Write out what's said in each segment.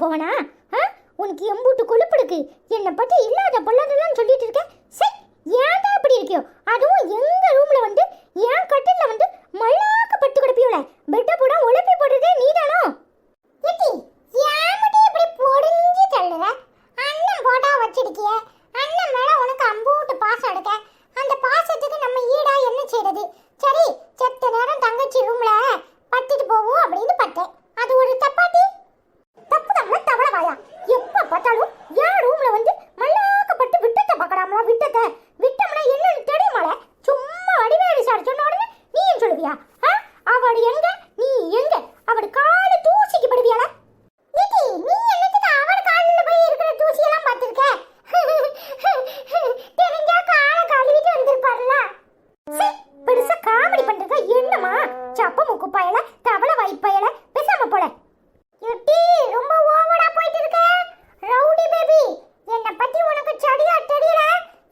போவனா? உனக்கு எம்பூட்டு கொழுப்படுக்கு என்னை பற்றி இல்லாத பொல்லாதெல்லாம் சொல்லிட்டு இருக்க. சரி, ஏன்டா அப்படி இருக்கியோ? அதுவும் எங்க ரூம்ல வந்து என் கட்டில வந்து மல்லாக்க பட்டு கிடப்பியோல பெட்ட போட உழப்பி போடுறதே நீதானோ? ஏத்தி ஏன் மட்டும் இப்படி பொடிஞ்சு தள்ளுற? அண்ணன் போட்டா வச்சிருக்கிய, அண்ணன் மேல உனக்கு அம்பூட்டு பாசம் எடுக்க. அந்த பாசத்துக்கு நம்ம ஈடா என்ன செய்யறது? சரி, செத்த நேரம் தங்கச்சி ரூம்ல பத்திட்டு போவோம் அப்படின்னு பட்டேன். அது ஒரு தப்பாட்டி? தப்பு தான் தவள வாயா. எப்ப பார்த்தாலும் என் ரூம்ல வந்து மல்லாக்கப்பட்டு விட்டத்தை பார்க்கறாமலா? விட்டம்னா என்னன்னு தெரியுமால? சும்மா அடிவேடி சார் சொன்ன உடனே நீ ஏன் சொல்லுவியா? அவள் எங்க நீ எங்க? அவள் காலு தூசிக்கு படுவியால? நீ என்னத்துக்கு அவள் காலில் போய் இருக்கிற தூசியெல்லாம் பார்த்துருக்க? தெரிஞ்சா காலை கழுவிட்டு வந்திருப்பாருல. பெருசா காமெடி பண்றதா என்னமா? சப்ப முக்கு பயல தவள வாய்ப்பயல பேசாம போல. யுட்டி ரொம்ப ஓவரா போயிட்டு இருக்க. ரவுடி பேபி, என்ன பத்தி உனக்கு சரியா தெரியல.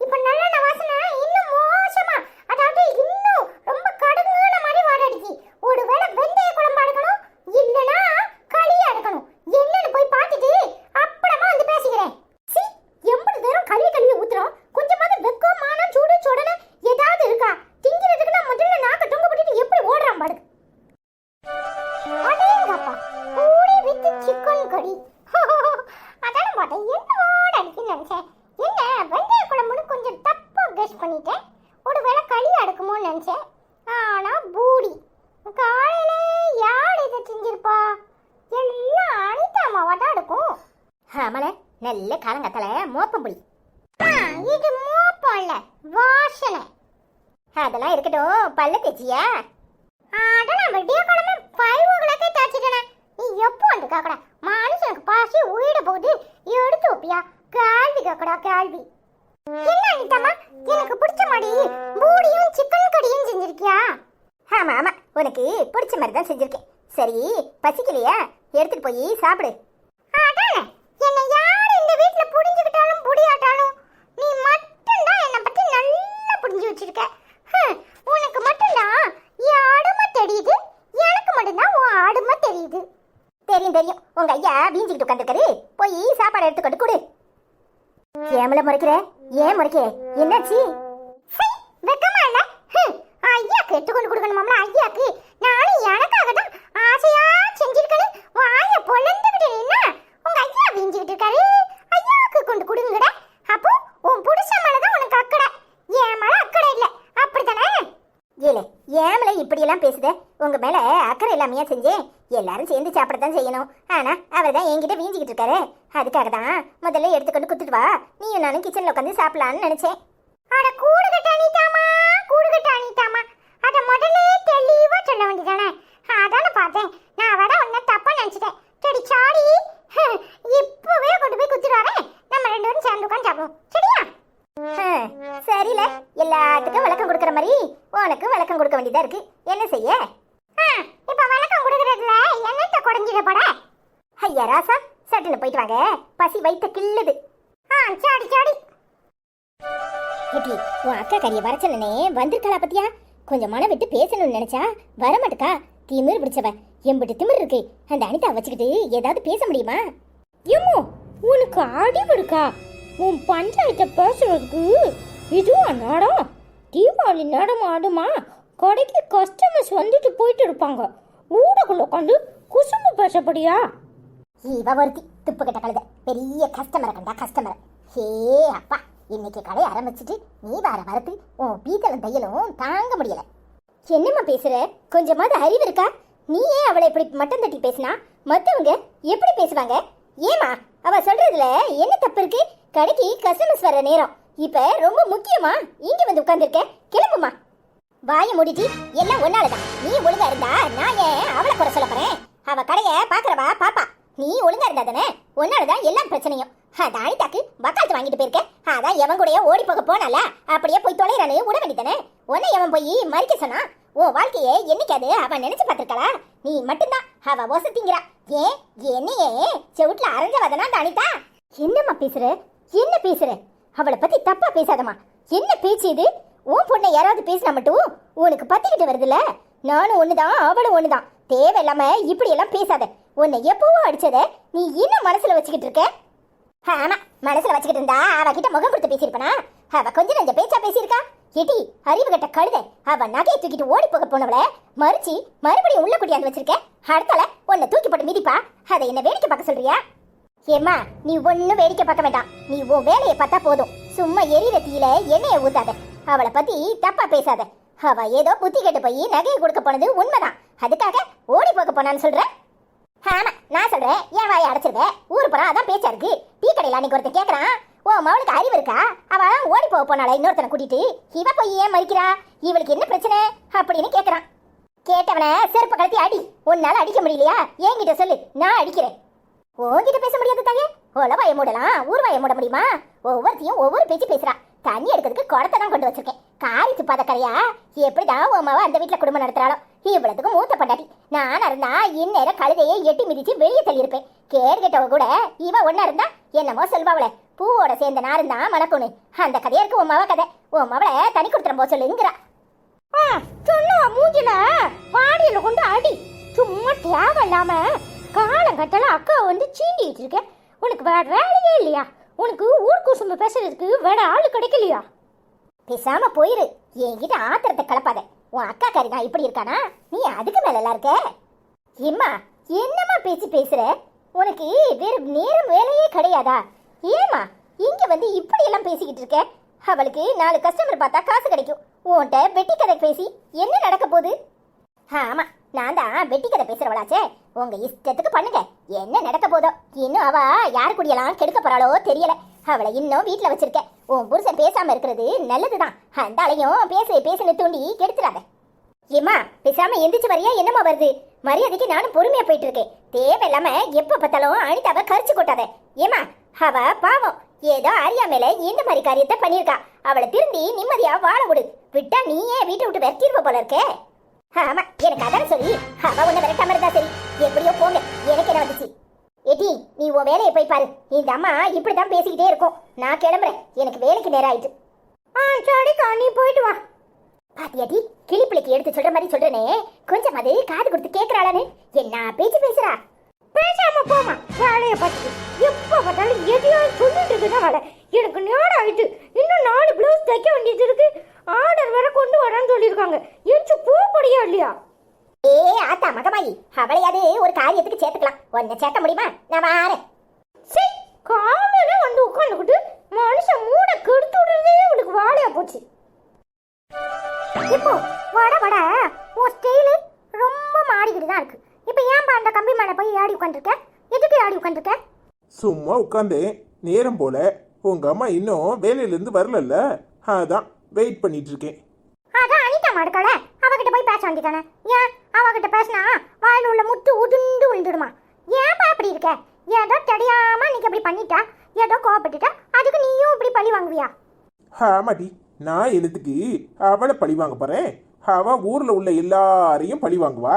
இப்ப நல்ல வாசனை இன்னும் மோசமா, அதாவது இன்னும் ரொம்ப கடுங்குன மாதிரி வாடடிக்கு. ஒருவேளை வெந்தய குழம்பா எடுக்கணும், இல்லனா களியா எடுக்கணும். என்னன்னு போய் பார்த்துட்டு அப்புறமா வந்து பேசிக்கிறேன். சி, எம்பது நேரம் கழுவி ஊத்துறோம். கொஞ்சமாவது வெக்கம் மானம் சூடு சொடன ஏதாவது இருக்கா? திங்கிறதுக்கு நான் முதல்ல நாக்க தொங்க போட்டுட்டு எப்படி ஓடுறான் பாடு. அடேங்கப்பா, பூரி வித் சிக்கன் கறி. அதான மாட்டேன், என்னோட அடிக்குன்னு நினைச்சேன். என்ன வெந்தய குழம்புன்னு கொஞ்சம் தப்பா கெஸ் பண்ணிட்டேன். ஒருவேளை களி அடுக்குமோன்னு நினைச்சேன். ஆனா பூரி. காலையில யார் இதை செஞ்சிருப்பா? எல்லாம் அனிதாமாவா தான் இருக்கும். ஆமால, நல்ல காலங்கத்தல மோப்பம் புளி. இது மோப்பம் இல்ல, வாசனை. அதெல்லாம் இருக்கட்டும், பல்ல தேச்சியா? அதெல்லாம் வெட்டிய குழம்பு 5 o'clock தாச்சிட்டேன். நீ எப்போ வந்து கேக்கடா? மனுஷனுக்கு பாசி உயிட போகுது, எடுத்து வைப்பியா? கேள்வி கேக்கடா கேள்வி. என்ன அனிதாமா, எனக்கு பிடிச்ச மாதிரி பூரியும் சிக்கன் கறியும் செஞ்சிருக்கியா? ஆமா ஆமா, உனக்கு பிடிச்ச மாதிரி தான் செஞ்சிருக்கேன். சரி, பசிக்கலையா? எடுத்துட்டு போய் சாப்பிடு. அதானே, என்னை யார் இந்த வீட்டுல புடிஞ்சுக்கிட்டாலும் புடியாட்டாலும் நீ மட்டும்தான் என்னை பத்தி நல்லா புரிஞ்சு வச்சிருக்க. உனக்கு மட்டும்தான் என் அருமை தெரியுது, எனக்கு மட்டும்தான் உன் அருமை தெரியுது. தெரியும், உங்க ஐயா வீஞ்சிக்கிட்டு உட்காந்துருக்காரு. போய் சாப்பாடு எடுத்துக்கொண்டு கொடு. ஏமல முறைக்கிற? ஏன் முறைக்க? என்னாச்சு? வெக்கமா இல்ல? ஐயாக்கு எடுத்துக்கொண்டு கொடுக்கணுமாம்ல. ஐயாக்கு நானும் எனக்காக தான் ஆசையா செஞ்சிருக்கேன். வாய பொழந்துக்கிட்டு நின்னா உங்க ஐயா வீஞ்சிக்கிட்டு இருக்காரு. ஐயாக்கு கொண்டு கொடுங்கடா. அப்போ உன் புருஷன் மேலதான் உனக்கு அக்கறை, என் மேல அக்கறை இல்ல, அப்படித்தானே? ஏலே, ஏமல இப்படி எல்லாம் பேசுத? உங்க மேல அக்கறை இல்லாமையா செஞ்சேன்? எல்லாரும் சேர்ந்து சாப்பிடத்தான் செய்யணும். ஆனா அவர் தான் என்கிட்ட வீஞ்சிக்கிட்டு இருக்காரு. அதுக்காக தான் முதல்ல எடுத்துக்கொண்டு குத்துட்டு வா, நீயும் நானும் கிச்சன்ல உட்காந்து சாப்பிடலான்னு நினைச்சேன். அட கூடுகட்ட அனிதாமா, கூடுகட்ட அனிதாமா, அத முதல்ல தெளிவா சொல்ல வேண்டியதானே? அதான பார்த்தேன். நான் வர உன்னை தப்பா நினைச்சிட்டேன். சரி சாடி, இப்பவே கொண்டு போய் குத்துறாரே, நம்ம 2 பேரும் சேர்ந்து உட்காந்து சாப்பிடுவோம். சரியா? சரியில்ல, எல்லாத்துக்கும் விளக்கம் கொடுக்குற மாதிரி உனக்கு விளக்கம் கொடுக்க வேண்டியதா இருக்கு. என்ன செய்ய? இப்ப விளக்கம் கொடுக்கறதுல என்னத்த குறைஞ்சிடப்பட? ஐயா ராசா, சட்டுன்னு போயிட்டு வாங்க, பசி வயித்த கிள்ளுது. சாடி சாடி. உன் அக்கா கறிய வர சொன்னே வந்திருக்காளா பத்தியா? கொஞ்சம் மன விட்டு பேசணும்னு நினைச்சா வரமாட்டுக்கா. திமிர் பிடிச்சவ, எம்பிட்டு திமிர் இருக்கு. அந்த அனிதா வச்சுக்கிட்டு ஏதாவது பேச முடியுமா? ஏமோ, உனக்கு அறிவு இருக்கா? உன் பஞ்சாயத்தை பேசுறதுக்கு இதுவா நாடம்? தீபாவளி நேரம் ஆடுமா? கடைக்கு கஸ்டமர்ஸ் வந்துட்டு போயிட்டு இருப்பாங்க, ஊடக்குள்ள உட்காந்து குசும்பு பேசப்படியா? இவ ஒருத்தி துப்பு கட்ட கழுத, பெரிய கஸ்டமரை கண்டா கஸ்டமர். ஹே அப்பா, இன்னைக்கு கடை ஆரம்பிச்சுட்டு நீ வர வரத்து உன் பீத்தலும் தையலும் தாங்க முடியல. என்னம்மா பேசுற? கொஞ்சமாவது அறிவு இருக்கா? நீ ஏன் அவளை இப்படி மட்டம் தட்டி பேசினா மற்றவங்க எப்படி பேசுவாங்க? ஏமா, அவ சொல்றதுல என்ன தப்பு இருக்கு? கடைக்கு கஸ்டமர்ஸ் வர நேரம் இப்ப ரொம்ப முக்கியமா? இங்க வந்து உட்கார்ந்துருக்க, கிளம்புமா. வாய மூடிட்டு எல்லாம் ஒன்னாலதான். நீ ஒழுங்கா இருந்தா நான் ஏன் அவளை குறை சொல்ல போறேன்? அவ கடைய பாக்குறவா பாப்பா. நீ ஒழுங்கா இருந்தா தானே உன்னாலதான் எல்லாம் பிரச்சனையும். அதான் அனிதாக்கு வக்காலத்து வாங்கிட்டு போயிருக்க. அதான் எவன் கூட ஓடி போக போனால அப்படியே போய் தொலைறானு விட வேண்டியதானே. உன்னை எவன் போய் மறிக்க சொன்னா? உன் வாழ்க்கையே என்னைக்காது அவன் நினைச்சு பார்த்திருக்காளா? நீ மட்டும்தான் அவ ஒசத்திங்கிறா. ஏன் என்னையே செவுட்ல அரைஞ்சவதனா அந்த அனிதா? என்னம்மா பேசுற? என்ன பேசுற? அவளை பத்தி தப்பா பேசாதம்மா. என்ன பேச்சு இது? உன் பொண்ணை யாராவது பேசினா மட்டும் உனக்கு பத்திக்கிட்டு வருதுல்ல? நானும் ஒண்ணுதான், அவளும் ஒண்ணுதான். தேவையில்லாம இப்படி எல்லாம் பேசாத. உன்னை எப்பவோ அடிச்சத நீ இன்னும் மனசுல வச்சுக்கிட்டு இருக்க? ஆமா, மனசுல வச்சுக்கிட்டு இருந்தா அவகிட்ட முகம் கொடுத்து பேசியிருப்பனா? அவ கொஞ்சம் நஞ்ச பேச்சா பேசியிருக்கா? எடி அறிவு கட்ட கழுத, அவ நகையை தூக்கிட்டு ஓடி போக போனவள மறுச்சி மறுபடியும் உள்ள குட்டியாந்து வச்சிருக்க. அடுத்தால உன்னை தூக்கி போட்டு மிதிப்பா. அதை என்ன வேடிக்கை பார்க்க சொல்றியா? ஏம்மா, நீ ஒன்னும் வேடிக்கை பார்க்க வேண்டாம். நீ உன் வேலையை பார்த்தா போதும். சும்மா எரியிற தீயில எண்ணெயை ஊத்தாத. அவளை பத்தி தப்பா பேசாத. அவ ஏதோ புத்தி கெட்டு போய் நகையை கொடுக்க போனது உண்மைதான். அதுக்காக ஓடி போக போனான்னு சொல்ற? ஆமா, நான் சொல்றேன். ஏன் வாயை அடைச்சிருக்க? ஊரு போறா அதான் பேச்சா இருக்கு. டீ கடையில் அன்னைக்கு ஒருத்தன் கேட்கறான், ஓ மவளுக்கு அறிவு இருக்கா? அவ ஓடி போக போனால இன்னொருத்தனை கூட்டிட்டு, இவ போய் ஏன் மறிக்கிறா? இவளுக்கு என்ன பிரச்சனை அப்படின்னு கேட்கறான். கேட்டவன செருப்ப கழட்டி அடி. உன்னால அடிக்க முடியலையா? என்கிட்ட சொல்லு, நான் அடிக்கிறேன். உன்கிட்ட பேச முடியாது தாயே. உளவாய மூடலாம், ஊர்வாய மூட முடியுமா? ஒவ்வொருத்தையும் ஒவ்வொரு பேச்சு பேசுறா. தண்ணி எடுக்கிறதுக்கு குடத்தை தான் கொண்டு வச்சிருக்கேன். காரி துப்பாத கரையா? எப்படிதான் உன் மாவ அந்த வீட்டுல குடும்பம் நடத்துறாளோ? இவ்வளவுக்கும் மூத்த பண்டாட்டி. நான் இருந்தா இந்நேரம் கழுதையை எட்டி மிதிச்சு வெளியே தள்ளியிருப்பேன். கேடு கேட்டவ கூட இவ ஒன்னா இருந்தா என்னமோ சொல்வாவளே, பூவோட சேர்ந்த நாருந்தா மணக்குன்னு. அந்த கதையருக்கு உன் மாவ கதை. உன் மாவளை தனி கொடுத்துற போ சொல்லுங்கிறா. சொல்லுவா மூஞ்சில வாடியில கொண்டு அடி. சும்மா தேவை இல்லாம காலம் கட்டல அக்கா வந்து சீண்டி வச்சிருக்க. உனக்கு வேற வேலையே இல்லையா? உனக்கு ஊருக்கு சும்மா பேசுறதுக்கு வேற ஆளு கிடைக்கலையா? பேசாம போயிரு. என்கிட்ட ஆத்திரத்தை கலப்பாத. உன் அக்கா காரி தான் இப்படி இருக்கானா? நீ அதுக்கு மேல எல்லாம் இருக்க. ஏம்மா, என்னம்மா பேச்சு பேசுற? உனக்கு வேற நேரம் வேலையே கிடையாதா? ஏமா இங்க வந்து இப்படி எல்லாம் பேசிக்கிட்டு இருக்க? அவளுக்கு 4 கஸ்டமர் பார்த்தா காசு கிடைக்கும். உன்கிட்ட வெட்டி கதை பேசி என்ன நடக்க போகுது? ஆமா, நான் தான் வெட்டி கதை பேசுறவளாச்சே. உங்க இஷ்டத்துக்கு பண்ணுங்க. என்ன நடக்க போதோ? இன்னும் அவ யாரு கூடியெல்லாம் கெடுக்க போறாளோ தெரியல. அவளை இன்னும் வீட்டுல வச்சிருக்க. உன் புருஷன் பேசாம இருக்கிறது நல்லதுதான். அந்த ஆளையும் பேசுன்னு தூண்டி கெடுத்துறாத. ஏமா, பேசாம எந்திரிச்சு வரையா? என்னமா வருது? மரியாதைக்கு நானும் பொறுமையா போயிட்டு இருக்கேன். தேவையில்லாம எப்ப பார்த்தாலும் அனிதாவை கரிச்சு கொட்டாத. ஏமா, அவ பாவம் ஏதோ அறியாமல இந்த மாதிரி காரியத்தை பண்ணிருக்கா. அவளை திரும்பி நிம்மதியா வாழ விடு. விட்டா நீயே வீட்டை விட்டு வெட்டிருவ போல இருக்கே. ஆமா, எனக்கு அதான் சரி. அவ உன்னை விரட்டாம இருந்தா சரி. எப்படியோ போங்க, எனக்கு என்ன வந்துச்சு? ஏடி, நீ உன் வேலையை போய் பாரு. இந்த அம்மா இப்படிதான் பேசிக்கிட்டே இருக்கும். நான் கிளம்புறேன், எனக்கு வேலைக்கு நேரம் ஆயிட்டு. சரிக்கா, நீ போயிட்டு வா. பாத்தியாடி, கிளிப்பிள்ளைக்கு எடுத்து சொல்ற மாதிரி சொல்றேனே, கொஞ்சம் அது காது கொடுத்து கேட்கறாளான்னு. என்ன பேச்சு பேசுறா? பேசாம போமா, வேலையை பார்த்துட்டு எப்ப பார்த்தாலும் எதையாவது சொல்லிட்டு இருக்குதான் வேலை. எனக்கு நேரம் ஆயிட்டு. இன்னும் 4 பிளவுஸ் தைக்க வேண்டியது இருக்கு. ஆர்டர் வேற கொண்டு வரான்னு சொல்லியிருக்காங்க. எச்சு போடியா இல்லையா? ஏ ஆத்தா மகமாயி, அவளையாவது ஒரு காரியத்துக்கு சேர்த்துக்கலாம். உன்னை சேர்க்க முடியுமா? நான் வாரேன். சரி, காலையில வந்து உட்காந்துக்கிட்டு மனுஷன் மூட கெடுத்து விடுறதே உனக்கு வேலையா போச்சு. இப்போ வட வட உன் ஸ்டைலு ரொம்ப மாறிக்கிட்டு தான் இருக்கு. இப்போ ஏன்பா அந்த கம்பி மேலே போய் ஆடி உட்காந்துருக்க? எதுக்கு ஆடி உட்காந்துருக்க? சும்மா உட்காந்து நேரம் போல. உங்க அம்மா இன்னும் வேலையிலேருந்து வரலல்ல, அதான் வெயிட் பண்ணிட்டு இருக்கேன். அதான் அனிதா மாடுக்கல, அவகிட்ட போய் பேச வேண்டியதானே? ஏன் அவகிட்ட பேசினா வாயில் உள்ள முத்து உதுண்டு விழுந்துடுமா? ஏன்பா அப்படி இருக்க? ஏதோ தெரியாம நீங்க இப்படி பண்ணிட்டா, ஏதோ கோவப்பட்டுட்டா, அதுக்கு நீயும் இப்படி பழி வாங்குவியா? ஆமாடி, நான் எதுக்கு அவளை பழி வாங்க போறேன்? அவ ஊர்ல உள்ள எல்லாரையும் பழி வாங்குவா.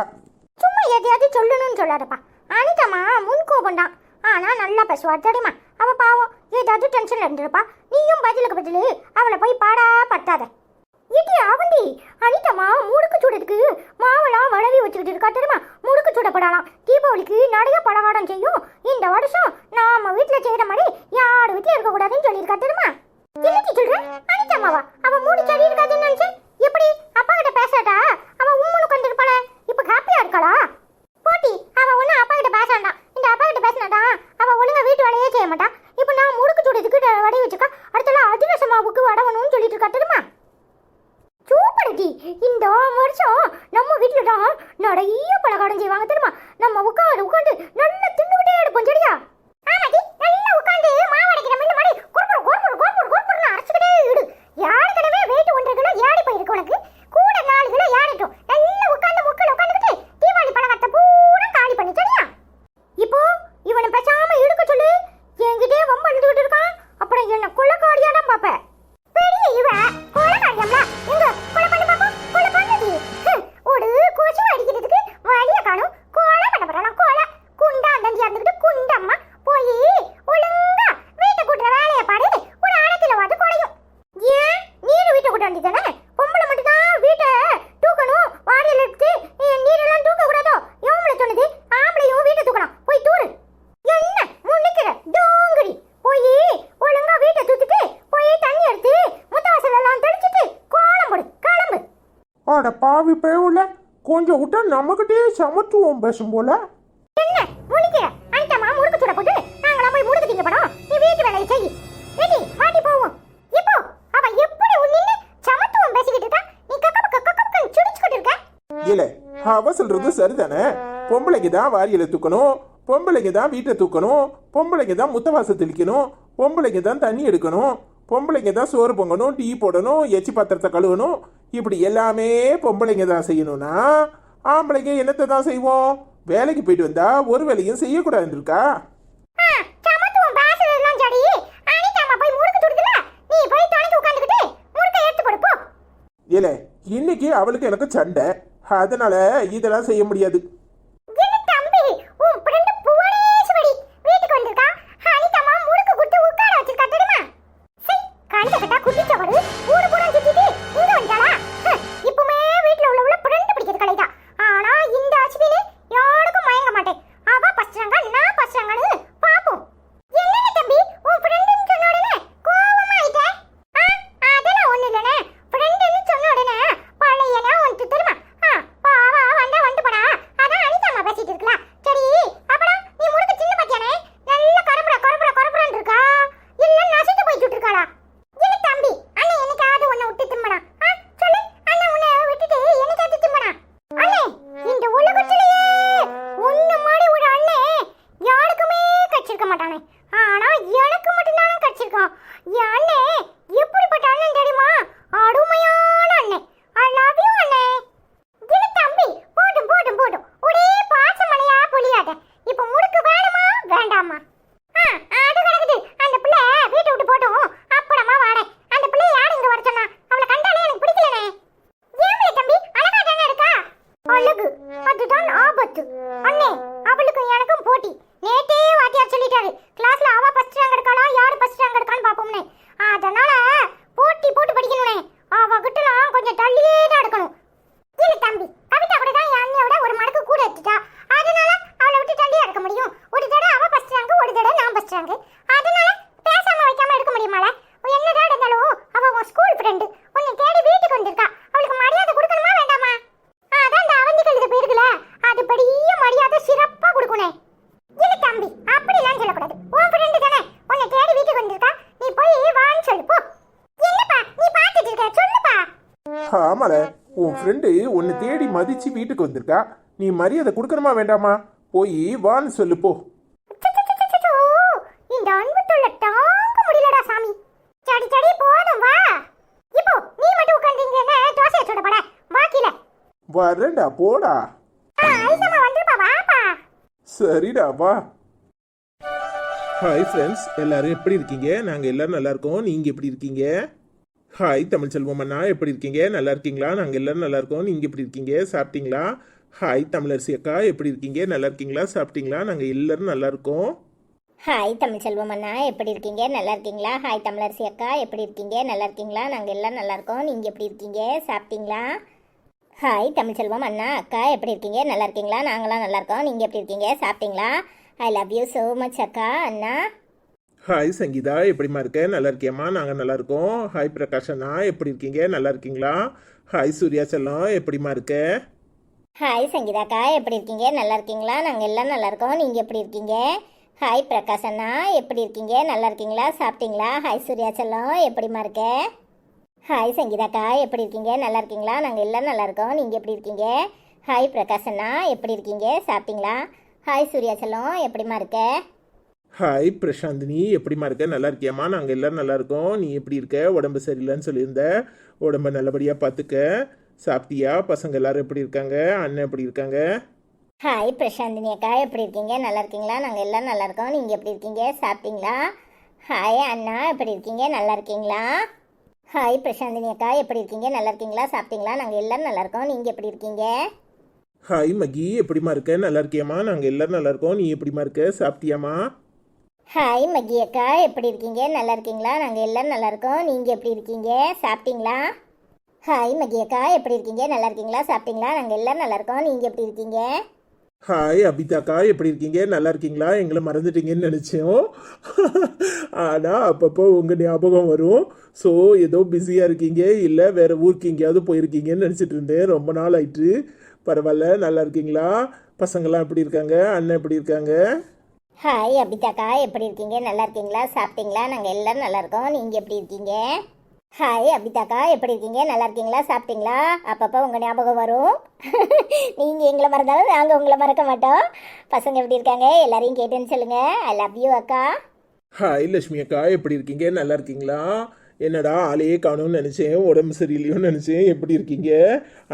சும்மா எதையாவது சொல்லணும்னு சொல்லாதப்பா. அனிதாமா முன் கோபம் தான், ஆனா நல்லா பேசுவா தெரியுமா? அவ பாவம் ஏதாவது டென்ஷன்ல இருந்திருப்பா. நீயும் பதிலுக்கு பதிலு அவளை போய் பாடா பட்டாத. இடி அவண்டி, அனிதாமா முறுக்கு சூடத்துக்கு மாவெல்லாம் வளவி வச்சுக்கிட்டு இருக்கா தெரியுமா? முறுக்கு சூடப்படலாம். தீபாவளிக்கு நிறைய பலகாரம் செய்யும். இந்த வருஷம் நாம வீட்டுல செய்யற மாதிரி யாரு வீட்டுல இருக்க கூடாதுன்னு சொல்லியிருக்கா தெரியுமா? என்னடி சொல்ற? அனிதாமாவா? அவ மூடி சரி இருக்காதுன்னு நினைச்சேன். எப்படி அப்பா கிட்ட பேசாட்டா அவ உம்முன்னு உட்காந்துருப்பாள. இப்ப ஹாப்பியா இருக்காளா? போட்டி, அவ ஒன்னும் அப்பா கிட்ட பேசாண்டா. இந்த அப்பா கிட்ட பேசினாடா அவ ஒழுங்கா வீட்டு வேலையே செய்ய மாட்டா. இப்ப நான் முறுக்கு சூடத்துக்கு வடை வச்சுக்கா, அடுத்தால அதிரசமாவுக்கு வடவணும்னு சொல்லிட்டு இருக்கா தெரியுமா? சூப்பர்டி, இந்த வருஷம் நம்ம வீட்டுல தான் நிறைய பலகாரம் செய்வாங்க தெரியுமா? நம்ம உட்காந்து நல்லா தின்னுகிட்டே இருப்போம் சரியா? ஆமாடி, நல்லா உட்காந்து மாவு அரைக்கிற மாதிரி மாதிரி குறுப்புறு அரைச்சுக்கிட்டே இடு. யாருக்கிடவே வெயிட் 1.5 கிலோ ஏறி போயிருக்கு. உனக்கு கூட 4 கிலோ ஏறிக்கும். பாவி பேவுல கொஞ்சம் விட்டா நம்மகிட்டே சமத்துவம் பேசும் போல. என்ன முழிக்கிற? அனிதாமா முறுக்கு சுட போட்டு நாங்களா போய் முறுக்கு திங்க போறோம். நீ வீட்டு வேலையை செய். ரெடி வாடி போவோம். இப்போ அவ எப்படி நின்னு சமத்துவம் பேசிக்கிட்டு இருக்கா? நீ கக்கப்பு சுடிச்சுக்கிட்டு இருக்க. இல்ல அவ சொல்றது சரிதானே. பொம்பளைக்கு தான் வாரியலை தூக்கணும், பொம்பளைக்கு தான் வீட்டை தூக்கணும், பொம்பளைக்கு தான் முத்தவாச தெளிக்கணும், பொம்பளைக்கு தான் தண்ணி எடுக்கணும், பொம்பளைங்க தான் சோறு பொங்கணும், டீ போடணும், எச்சி பாத்திரத்தை கழுவணும். இப்படி எல்லாமே பொம்பளைங்க தான் செய்யணும்னா ஆம்பளைங்க என்னத்தை தான் செய்வோம்? வேலைக்கு போயிட்டு வந்தா ஒரு வேலையும் செய்யக்கூடாதுன்னு இருக்கா? சமத்துவம் பேசுறதெல்லாம் சரி. அனிதாமா போய் முறுக்கு சுடுதுல, நீ போய் தொலைஞ்சு உட்கார்ந்துக்கிட்டு முறுக்கை எடுத்து போடு போ. இல்ல இன்னைக்கு அவளுக்கு எனக்கு சண்டை, அதனால இதெல்லாம் செய்ய முடியாது. என்ன தம்பி, உன் ஃப்ரெண்ட் புவனேஸ்வரி வீட்டுக்கு வந்திருக்கா. அனிதாமா முறுக்கு குட்டு உட்கார வச்சிருக்கா தெரியுமா? சை கண்ட கட்டா குட்டிச்சவரு ஊரு பூரா சுத்திட்டு இங்க வந்தாளா? இப்பவுமே வீட்ல உள்ள ஃப்ரெண்ட் பிடிக்கிறது கலைதா. ஆனா இந்த அஸ்வினி யாருக்கும் மயங்க மாட்டேன். அவ பஸ்றாங்க நான் பஸ்றாங்கன்னு பாப்போம். என்ன தம்பி உன் ஃப்ரெண்ட்னு சொன்ன உடனே கோவமா ஆயிட்டே? அதெல்லாம் ஒண்ணு இல்லனே. ஃப்ரெண்ட்னு சொன்ன உடனே பழையனா உனக்கு தெரியுமா? வா வந்தா வந்து போடா. அதான் அனிதாமா பேசிட்டு இருக்கலாம். சரி அப்பலாம் நீ முறுக்கு சின்ன பாத்தியானே? நல்ல கரபரன்னு இருக்கா? இல்ல நசிட்டு போய் சுட்டுருக்காளா? என்ன தம்பி அண்ணே என்னைக்காவது உன்னை விட்டு திம்பனா? சொல்லு அண்ணே உன்னை விட்டுட்டு என்னைக்காவது திம்பனா? அண்ணே இந்த உலகத்திலேயே உன்ன மாதிரி ஒரு அண்ணே யாருக்குமே கிடைச்சிருக்க மாட்டானே. ஆனா எனக்கு மட்டும்தான் கிடைச்சிருக்கான். என் அண்ணே எப்படிப்பட்ட அண்ணன் தெரியுமா? அருமையான அண்ணே. ஐ லவ் யூ அண்ணே. இது தம்பி போடும் ஒரே பாசமலையா பொழியாத. இப்போ முறுக்கு வேணுமா வேண்டாமா? அது கிடக்குது. அந்த பிள்ளை வீட்டை விட்டு போட்டும் அப்படமா வாடே. அந்த பிள்ளை யாரு இங்க வர சொன்னா? அவளை கண்டாலே எனக்கு பிடிக்கலனே. ஏம்ல தம்பி அழகா தானே இருக்கா? அழகு அதுதான் ஆபத்து. அண்ணே அவளுக்கு எனக்கும் போட்டி. நேத்தே வாத்தியார் சொல்லிட்டாரு, கிளாஸ்ல அவ ஃபர்ஸ்ட் ரேங்க் எடுக்காளா யாரு ஃபர்ஸ்ட் ரேங்க் எடுக்கான்னு பாப்போம்னே. அதனால போட்டி போட்டு படிக்கணும்னே. அவ கிட்டலாம் கொஞ்சம் தள்ளியே தான் எடுக்கணும். இல்ல தம்பி கவிதா கூட தான் என் அண்ணியோட ஒரு மடக்கு கூட எடுத்துட்டா. அதனால அவளை விட்டு தள்ளியே எடுக்க முடியும். ஒரு தடவை அவ ஃபர்ஸ்ட் ரேங்க் ஒரு தடவை நான் ஃபர்ஸ்ட் ரேங்க். அதனால பேசாம வைக்காம எடுக்க முடியுமால? என்னதான் இருந்தாலும் அவ உன் ஸ்கூல் ஃப்ரெண்டு. உன்னை தேடி வீட்டுக்கு வந்திருக்கா. அவளுக்கு மரியாதை கொடுக்கணுமா வேண்டாமா? அதான் அந்த அவந்தி கழுது போயிருக்குல, அது பெரிய மரியாதை சிறப்பா கொடுக்கணும். இல்ல தம்பி அப்படிலாம் சொல்லக்கூடாது. உன் ஃப்ரெண்டு தானே உன்னை தேடி வீட்டுக்கு வந்திருக்கா. நீ போய் வான்னு சொல்லு போ. என்னப்பா நீ பாத்துட்டு இருக்க? சொல்லுப்பா. ஆமால உன் ஃப்ரெண்டு உன்னை தேடி மதிச்சு வீட்டுக்கு வந்திருக்கா, நீ மரியாதை கொடுக்கணுமா வேண்டாமா? போய் வான்னு சொல்லு போ. இந்த அன்பு தொல்லை தாங்க முடியலடா சாமி. சடி போதும் வா. இப்போ நீ மட்டும் உட்கார்ந்தீங்கன்னா தோசையை சுட போட வாக்கில. வரேன்டா போடா. ஐசமா வந்துப்பா வாப்பா. சரிடா வா. ஹாய் ஃப்ரெண்ட்ஸ், எல்லாரும் எப்படி இருக்கீங்க? நாங்கள் எல்லாரும் நல்லா இருக்கோம். நீங்கள் எப்படி இருக்கீங்க? ஹாய் தமிழ் செல்வம் அண்ணா, எப்படி இருக்கீங்க? நல்லா இருக்கீங்களா? நாங்கள் எல்லாரும் நல்லா இருக்கோம். நீங்கள் எப்படி இருக்கீங்க? சாப்பிட்டீங்களா? ஹாய் தமிழரசி அக்கா, எப்படி இருக்கீங்க? நல்லா இருக்கீங்களா? சாப்பிட்டீங்களா? நாங்கள் எல்லாரும் நல்லா இருக்கோம். ஹாய் தமிழ் செல்வம் அண்ணா, எப்படி இருக்கீங்க? நல்லா இருக்கீங்களா? ஹாய் தமிழரசி அக்கா, எப்படி இருக்கீங்க? நல்லா இருக்கீங்களா? நாங்கள் எல்லாம் நல்லா இருக்கோம். நீங்கள் எப்படி இருக்கீங்க? சாப்பிட்டீங்களா? ஹாய் தமிழ் செல்வம் அண்ணா அக்கா, எப்படி இருக்கீங்க? நல்லா இருக்கீங்களா? நாங்களாம் நல்லா இருக்கோம். நீங்கள் எப்படி இருக்கீங்க? சாப்பிட்டீங்களா? I love you so much அக்கா. அண்ணா ஹாய் சங்கீதா, எப்படிமா இருக்க? நல்லா இருக்கியம்மா? நாங்கள் நல்லா இருக்கோம். ஹாய் பிரகாஷ் அண்ணா, எப்படி இருக்கீங்க? நல்லா இருக்கீங்களா? ஹாய் சூர்யா செல்லம், எப்படிமா இருக்க? ஹாய் சங்கீதாக்கா, எப்படி இருக்கீங்க? நல்லா இருக்கீங்களா? நாங்கள் எல்லாம் நல்லா இருக்கோம். நீங்கள் எப்படி இருக்கீங்க? ஹாய் பிரகாஷ் அண்ணா, எப்படி இருக்கீங்க? நல்லா இருக்கீங்களா? சாப்பிட்டீங்களா? ஹாய் சூர்யா செல்லம், எப்படிமா இருக்க? ஹாய் சங்கீதாக்கா, எப்படி இருக்கீங்க? நல்லா இருக்கீங்களா? நாங்கள் எல்லாம் நல்லா இருக்கோம். நீங்கள் எப்படி இருக்கீங்க? ஹாய் பிரகாஷ் அண்ணா, எப்படி இருக்கீங்க? சாப்பிட்டீங்களா? ஹாய் சூர்யா செல்லம், எப்படிமா இருக்க? ஹாய் பிரசாந்தினி, எப்படிமா இருக்க? நல்லா இருக்கியாம்மா? நாங்கள் எல்லாரும் நல்லா இருக்கோம். நீ எப்படி இருக்க? உடம்பு சரியில்லைன்னு சொல்லியிருந்த, உடம்ப நல்லபடியாக பார்த்துக்க. சாப்பிட்டியா? பசங்க எல்லாரும் எப்படி இருக்காங்க? அண்ணன் எப்படி இருக்காங்க? ஹாய் பிரசாந்தினி அக்கா, எப்படி இருக்கீங்க? நல்லா இருக்கீங்களா? நாங்கள் எல்லாம் நல்லா இருக்கோம். நீங்கள் எப்படி இருக்கீங்க? சாப்பிட்டீங்களா? ஹாய் அண்ணா, எப்படி இருக்கீங்க? நல்லா இருக்கீங்களா? ஹாய் பிரசாந்தினி அக்கா, எப்படி இருக்கீங்க? நல்லா இருக்கீங்களா? சாப்பிட்டீங்களா? நாங்கள் எல்லாரும் நல்லா இருக்கோம். நீங்கள் எப்படி இருக்கீங்க? ஹாய் மகி, எப்படிமா இருக்க? நல்லா இருக்கியாம்மா? நாங்கள் எல்லாரும் நல்லா இருக்கோம். நீ எப்படிமா இருக்க? சாப்பிட்டியாம்மா? ஹாய் மகி அக்கா, எப்படி இருக்கீங்க? நல்லா இருக்கீங்களா? நாங்கள் எல்லாரும் நல்லா இருக்கோம். நீங்கள் எப்படி இருக்கீங்க? சாப்பிட்டீங்களா? ஹாய் மகி அக்கா, எப்படி இருக்கீங்க? நல்லா இருக்கீங்களா? சாப்பிட்டீங்களா? நாங்கள் எல்லாரும் நல்லா இருக்கோம். நீங்கள் எப்படி இருக்கீங்க? ஹாய் அபிதாக்கா, எப்படி இருக்கீங்க? நல்லா இருக்கீங்களா? எங்களை மறந்துட்டீங்கன்னு நினச்சோம். ஆனால் அப்பப்போ உங்கள் ஞாபகம் வரும். ஸோ ஏதோ பிஸியாக இருக்கீங்க, இல்லை வேறு ஊருக்கு எங்கேயாவது போயிருக்கீங்கன்னு நினச்சிட்டு இருந்தேன். ரொம்ப நாள் ஆயிட்டு. பரவாயில்ல, நல்லா இருக்கீங்களா? பசங்களாம் எப்படி இருக்காங்க? அண்ணன் எப்படி இருக்காங்க? ஹாய் அபிதாக்கா, எப்படி இருக்கீங்க? நல்லா இருக்கீங்களா? சாப்பிட்டீங்களா? நாங்கள் எல்லாரும் நல்லா இருக்கோம். நீங்கள் எப்படி இருக்கீங்க? ஹாய் அபிதாக்கா, எப்படி இருக்கீங்க? நல்லா இருக்கீங்களா? சாப்பிட்டீங்களா? அப்பப்போ உங்கள் ஞாபகம் வரும். நீங்கள் எங்களை மறந்தாலும் நாங்கள் உங்களை மறக்க மாட்டோம். பசங்க எப்படி இருக்காங்க? எல்லாரையும் கேட்டேன்னு சொல்லுங்கள். ஐ லவ் யூ அக்கா. ஹாய் லட்சுமி அக்கா, எப்படி இருக்கீங்க? நல்லா இருக்கீங்களா? என்னடா ஆளையே காணும்னு நினச்சேன், உடம்பு சரியில்லையோன்னு நினச்சேன். எப்படி இருக்கீங்க?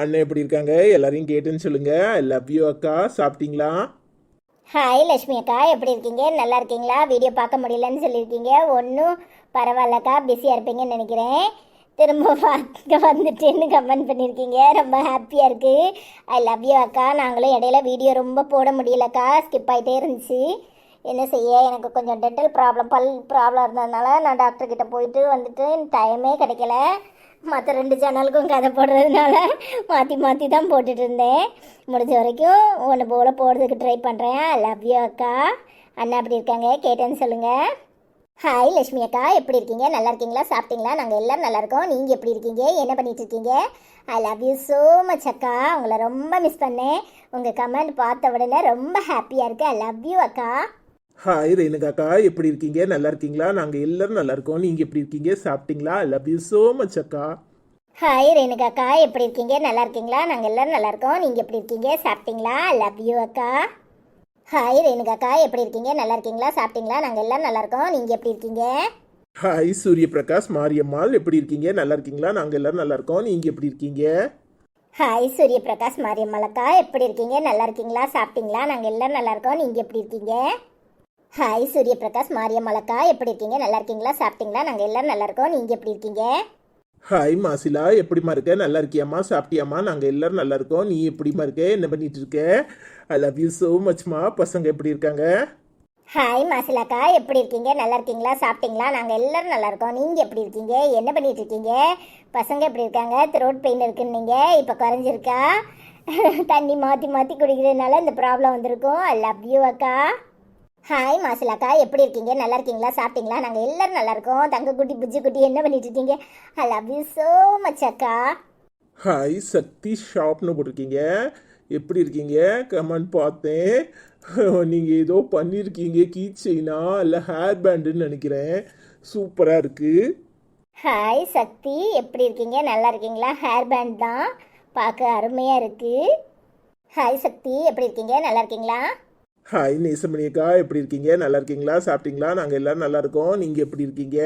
அண்ணன் எப்படி இருக்காங்க? எல்லாரையும் கேட்டேன்னு சொல்லுங்கள். ஐ லவ் யூ அக்கா. சாப்பிட்டீங்களா? ஹாய் லட்சுமி அக்கா, எப்படி இருக்கீங்க? நல்லா இருக்கீங்களா? வீடியோ பார்க்க முடியலன்னு சொல்லியிருக்கீங்க. ஒன்றும் பரவாயில்லக்கா, பிஸியாக இருப்பீங்கன்னு நினைக்கிறேன். திரும்ப பார்க்க வந்துட்டேன்னு கமெண்ட் பண்ணியிருக்கீங்க. ரொம்ப ஹாப்பியாக இருக்குது. ஐ லவ் யூ அக்கா. நாங்களும் இடையில வீடியோ ரொம்ப போட முடியலக்கா, ஸ்கிப் ஆகிட்டே இருந்துச்சு. என்ன செய்ய, எனக்கு கொஞ்சம் டென்டல் பல் ப்ராப்ளம் இருந்ததுனால நான் டாக்டர்கிட்ட போயிட்டு வந்துட்டு டைமே கிடைக்கல. மற்ற 2 சேனலுக்கும் கதை போடுறதுனால மாற்றி மாற்றி தான் போட்டுட்டு இருந்தேன். முடிஞ்ச வரைக்கும் ஒன்று போல் போடுறதுக்கு ட்ரை பண்ணுறேன். ஐ லவ் யூ அக்கா. அண்ணா எப்படி இருக்காங்க? கேட்டேன்னு சொல்லுங்கள். ஹாய் லட்சுமி அக்கா, எப்படி இருக்கீங்க? நல்லா இருக்கீங்களா? சாப்பிட்டீங்களா? நாங்கள் எல்லோரும் நல்லா இருக்கோம். நீங்கள் எப்படி இருக்கீங்க? என்ன பண்ணிட்டு இருக்கீங்க? I love you so much அக்கா. உங்களை ரொம்ப மிஸ் பண்ணேன். உங்கள் கமெண்ட் பார்த்த உடனே ரொம்ப ஹாப்பியாக இருக்குது. ஐ லவ் யூ அக்கா. ஹாய் ரேணுகாக்கா, எப்படி இருக்கீங்க? நல்லா இருக்கீங்களா? நாங்கள் எல்லாரும் நல்லா இருக்கோம். நீங்கள் எப்படி இருக்கீங்க? சாப்பிட்டீங்களா? I love you so much அக்கா. ஹாய் ரேணுகாக்கா, எப்படி இருக்கீங்க? நல்லா இருக்கீங்களா? நாங்கள் எல்லோரும் நல்லா இருக்கோம். நீங்கள் எப்படி இருக்கீங்க? சாப்பிட்டீங்களா? ஐ லவ் யூ அக்கா. ஹாய் ரேணுகாக்கா, எப்படி இருக்கீங்க? நல்லா இருக்கீங்களா? சாப்பிட்டீங்களா? நாங்கள் எல்லோரும் நல்லா இருக்கோம். நீங்கள் எப்படி இருக்கீங்க? ஹாய் சூரிய பிரகாஷ் மாரியம்மாள், எப்படி இருக்கீங்க? நல்லா இருக்கீங்களா? நாங்கள் எல்லாரும் நல்லா இருக்கோம். நீங்கள் எப்படி இருக்கீங்க? ஹாய் சூரிய பிரகாஷ் மாரியம்மலக்கா, எப்படி இருக்கீங்க? நல்லா இருக்கீங்களா? சாப்பிட்டீங்களா? நாங்கள் எல்லோரும் நல்லா இருக்கோம். நீங்கள் எப்படி இருக்கீங்க? ஹாய் சூரிய பிரகாஷ் மாரியம்மலக்கா, எப்படி இருக்கீங்க? நல்லா இருக்கீங்களா? சாப்பிட்டீங்களா? நாங்கள் எல்லோரும் நல்லா இருக்கோம். நீங்கள் எப்படி இருக்கீங்க? ஹாய் மாசிலா, எப்படிமா இருக்க? நல்லா இருக்கியாம்மா? சாப்பிட்டியாம்மா? நாங்கள் எல்லாரும் நல்லா இருக்கோம். நீ எப்படிமா இருக்க? என்ன பண்ணிட்டு இருக்க? I love you so மச்மா. பசங்க எப்படி இருக்காங்க? ஹாய் மாசிலாக்கா, எப்படி இருக்கீங்க? நல்லா இருக்கீங்களா? சாப்பிட்டீங்களா? நாங்கள் எல்லோரும் நல்லா இருக்கோம். நீங்கள் எப்படி இருக்கீங்க? என்ன பண்ணிட்டு இருக்கீங்க? பசங்க எப்படி இருக்காங்க? த்ரோட் பெயின் இருக்குன்னீங்க, இப்போ குறைஞ்சிருக்கா? தண்ணி மாற்றி மாற்றி குடிக்கிறதுனால இந்த ப்ராப்ளம் வந்திருக்கும். ஐ லவ் யூ அக்கா. ஹாய் மாசிலாக்கா, எப்படி இருக்கீங்க? நல்லா இருக்கீங்களா? சாப்பிட்டீங்களா? நாங்கள் எல்லோரும் நல்லா இருக்கோம். தங்கக்குட்டி புஜ்ஜி குட்டி என்ன பண்ணிட்டு இருக்கீங்க? I love you so much அக்கா. ஹாய் சக்தி ஷாப்னு போட்டிருக்கீங்க. எப்படி இருக்கீங்க? கமெண்ட் பார்த்தேன். நீங்கள் ஏதோ பண்ணியிருக்கீங்க, கீ செயினா இல்லை ஹேர் பேண்டுன்னு நினைக்கிறேன். சூப்பராக இருக்குது. ஹாய் சக்தி, எப்படி இருக்கீங்க? நல்லா இருக்கீங்களா? ஹேர் பேண்ட் தான், பார்க்க அருமையாக இருக்குது. ஹாய் சக்தி, எப்படி இருக்கீங்க? நல்லா இருக்கீங்களா? ஹாய் நேசமணியக்கா, எப்படி இருக்கீங்க? நல்லா இருக்கீங்களா? சாப்பிட்டீங்களா? நாங்கள் எல்லாரும் நல்லா இருக்கோம். நீங்கள் எப்படி இருக்கீங்க?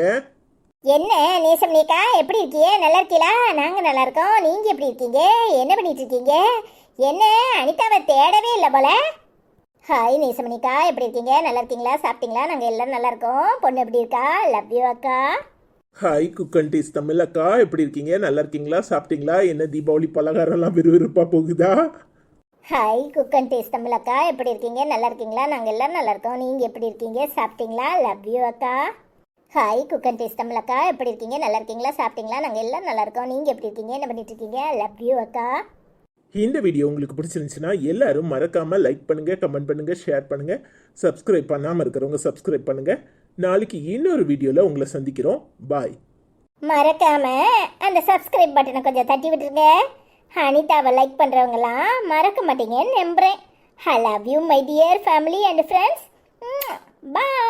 என்ன நேசம்னிக்கா, எப்படி இருக்கீங்க? நல்லா இருக்கீங்களா? நாங்கள் நல்லா இருக்கோம். நீங்கள் எப்படி இருக்கீங்க? என்ன பண்ணிட்டு இருக்கீங்க? என்ன அனிதாவை தேடவே இல்லை போல. ஹாய் நேசமணிக்கா, எப்படி இருக்கீங்க? நல்லா இருக்கீங்களா? சாப்பிட்டீங்களா? நாங்கள் எல்லாரும் நல்லா இருக்கோம். பொண்ணு எப்படி இருக்கா? லவ் யூ அக்கா. ஹாய் குக்கன் டேஸ்ட் தமிழ் அக்கா, எப்படி இருக்கீங்க? நல்லா இருக்கீங்களா? சாப்பிட்டீங்களா? என்ன தீபாவளி பலகாரம்லாம் விறுவிறுப்பாக போகுதா? ஹாய் குக்கன் டேஸ்ட் தமிழ் அக்கா, எப்படி இருக்கீங்க? நல்லா இருக்கீங்களா? நாங்கள் எல்லாரும் நல்லா இருக்கோம். நீங்கள் எப்படி இருக்கீங்க? சாப்பிட்டீங்களா? லவ் யூ அக்கா. ஹாய் குக்கன் டேஸ்ட் தமிழ் அக்கா, எப்படி இருக்கீங்க? நல்லா இருக்கீங்களா? சாப்பிட்டீங்களா? நாங்கள் எல்லாரும் நல்லா இருக்கோம். நீங்கள் எப்படி இருக்கீங்க? என்ன பண்ணிட்டு இருக்கீங்க? லவ் யூ அக்கா. இந்த வீடியோ உங்களுக்கு பிடிச்சிருந்துச்சுன்னா எல்லாரும் மறக்காம லைக் பண்ணுங்க, கமெண்ட் பண்ணுங்க, ஷேர் பண்ணுங்க. சப்ஸ்கிரைப் பண்ணாமல் இருக்கிறவங்க சப்ஸ்கிரைப் பண்ணுங்க. நாளைக்கு இன்னொரு வீடியோவில் உங்களை சந்திக்கிறோம். பாய். மறக்காம அந்த சப்ஸ்கிரைப் பட்டனை கொஞ்சம் தட்டி விட்டுருங்க. அனிதாவை லைக் பண்ணுறவங்களாம் மறக்க மாட்டீங்கன்னு நம்புகிறேன். I love you my dear family and friends. Bye.